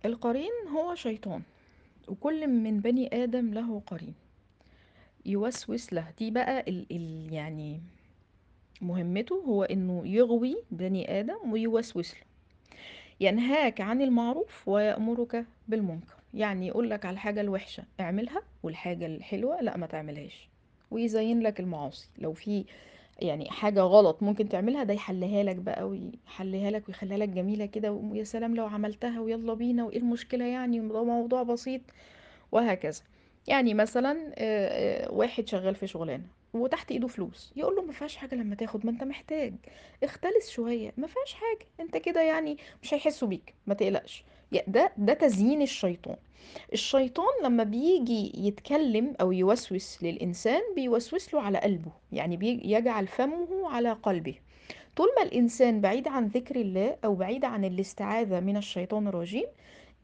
القرين هو شيطان، وكل من بني آدم له قرين يوسوس له. دي بقى يعني مهمته هو انه يغوي بني آدم ويوسوس له، ينهاك عن المعروف ويأمرك بالمنكر. يعني يقولك على الحاجة الوحشة اعملها، والحاجة الحلوة لا ما تعملهاش، ويزين لك المعاصي. لو في يعني حاجة غلط ممكن تعملها، ده يحلها لك بقى، ويحلها لك ويخليها لك جميلة كده، ويا سلام لو عملتها ويلا بينا وايه المشكلة يعني، ده موضوع بسيط، وهكذا. يعني مثلا واحد شغال في شغلانه وتحت ايده فلوس، يقول له ما فيهاش حاجه لما تاخد، ما انت محتاج، اختلس شويه، ما فيهاش حاجه، انت كده يعني مش هيحسوا بيك، ما تقلقش. ده تزيين الشيطان. الشيطان لما بيجي يتكلم او يوسوس للانسان بيوسوس له على قلبه، يعني يجعل فمه على قلبه. طول ما الإنسان بعيد عن ذكر الله أو بعيد عن الاستعاذة من الشيطان الرجيم،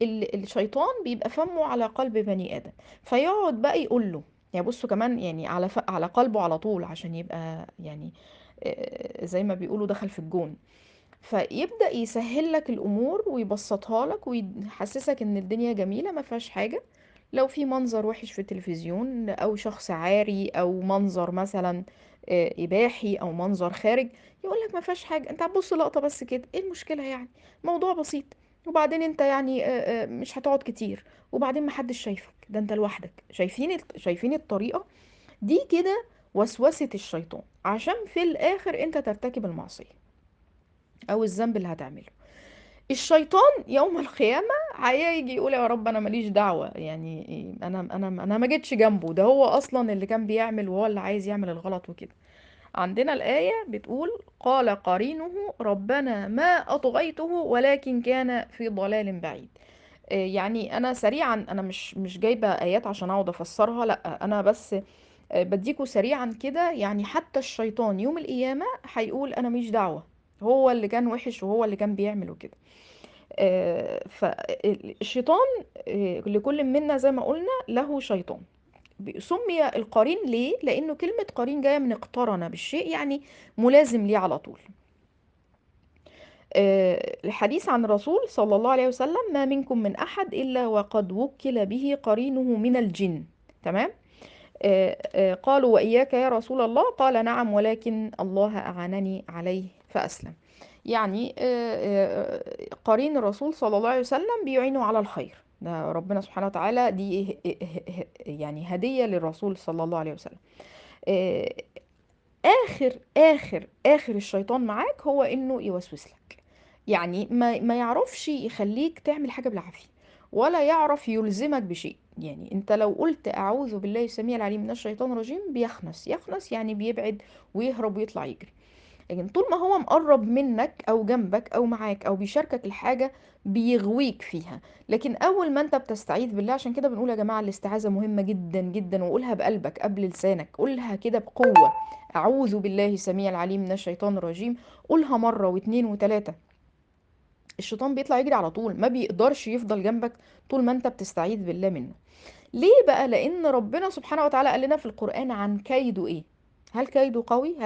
الشيطان بيبقى فمه على قلب بني آدم، فيقعد بقى يقول له، يعني بصوا كمان يعني على قلبه على طول عشان يبقى يعني زي ما بيقولوا دخل في الجون. فيبدأ يسهل لك الأمور ويبسطها لك ويحسسك إن الدنيا جميلة ما فيهاش حاجة. لو في منظر وحش في التلفزيون أو شخص عاري أو منظر مثلا إباحي أو منظر خارج، يقول لك ما فيهاش حاجة، أنت هتبص لقطة بس كده، إيه المشكلة يعني، موضوع بسيط، وبعدين أنت يعني مش هتقعد كتير، وبعدين محدش شايفك، ده أنت لوحدك. شايفين الطريقة دي كده؟ وسوسة الشيطان عشان في الآخر أنت ترتكب المعصية أو الذنب اللي هتعمله. الشيطان يوم القيامة هيجي يقول يا رب انا ماليش دعوة، يعني انا ما جيتش جنبه، ده هو اصلا اللي كان بيعمل وهو اللي عايز يعمل الغلط وكده. عندنا الآية بتقول قال قرينه ربنا ما أطغيته ولكن كان في ضلال بعيد. يعني انا سريعا، انا مش جايبة آيات عشان اقعد افسرها، لا انا بس بديكوا سريعا كده. يعني حتى الشيطان يوم القيامة هيقول انا مش دعوة، هو اللي كان وحش وهو اللي كان بيعمل وكده. فالشيطان لكل منا زي ما قلنا له شيطان. سمي القرين ليه؟ لأنه كلمة قرين جاية من اقترن بالشيء، يعني ملازم ليه على طول. الحديث عن الرسول صلى الله عليه وسلم ما منكم من أحد إلا وقد وكل به قرينه من الجن. تمام. قالوا وإياك يا رسول الله، قال نعم ولكن الله أعانني عليه فأسلم. يعني قرين الرسول صلى الله عليه وسلم بيعينه على الخير، ده ربنا سبحانه وتعالى، دي يعني هدية للرسول صلى الله عليه وسلم. آه، آخر الشيطان معاك هو إنه يوسوس لك، يعني ما يعرفش يخليك تعمل حاجة بالعافية، ولا يعرف يلزمك بشيء. يعني انت لو قلت اعوذ بالله السميع العليم من الشيطان الرجيم يخنس يعني بيبعد ويهرب ويطلع يجري. لكن طول ما هو مقرب منك او جنبك او معاك او بيشاركك الحاجة بيغويك فيها. لكن اول ما انت بتستعيذ بالله، عشان كده بنقول يا جماعة الاستعاذة مهمة جدا جدا، وقولها بقلبك قبل لسانك، قولها كده بقوة. اعوذ بالله السميع العليم من الشيطان الرجيم، قولها مرة واتنين وتلاتة، الشيطان بيطلع يجري على طول، ما بيقدرش يفضل جنبك طول ما انت بتستعيذ بالله منه. ليه بقى؟ لأن ربنا سبحانه وتعالى قال لنا في القرآن عن كيده إيه. هل كيده قوي؟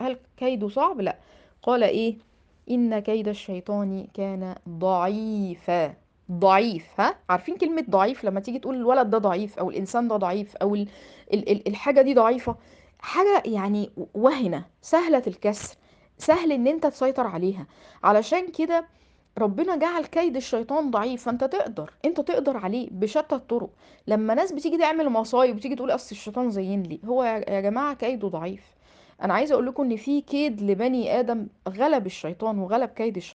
هل كيده صعب؟ لا. قال إيه؟ إن كيد الشيطان كان ضعيفا. ضعيف، ها؟ عارفين كلمة ضعيف؟ لما تيجي تقول الولد ده ضعيف أو الإنسان ده ضعيف أو الحاجة دي ضعيفة، حاجة يعني وهنة سهلة الكسر، سهل إن أنت تسيطر عليها. علشان كده ربنا جعل كيد الشيطان ضعيف، فانت تقدر عليه بشتى الطرق. لما ناس بتيجي تعمل مصايب بتيجي تقول اصل الشيطان زين لي، هو يا جماعة كيده ضعيف. انا عايزه اقول لكم ان في كيد لبني ادم غلب الشيطان وغلب كيد الشيطان.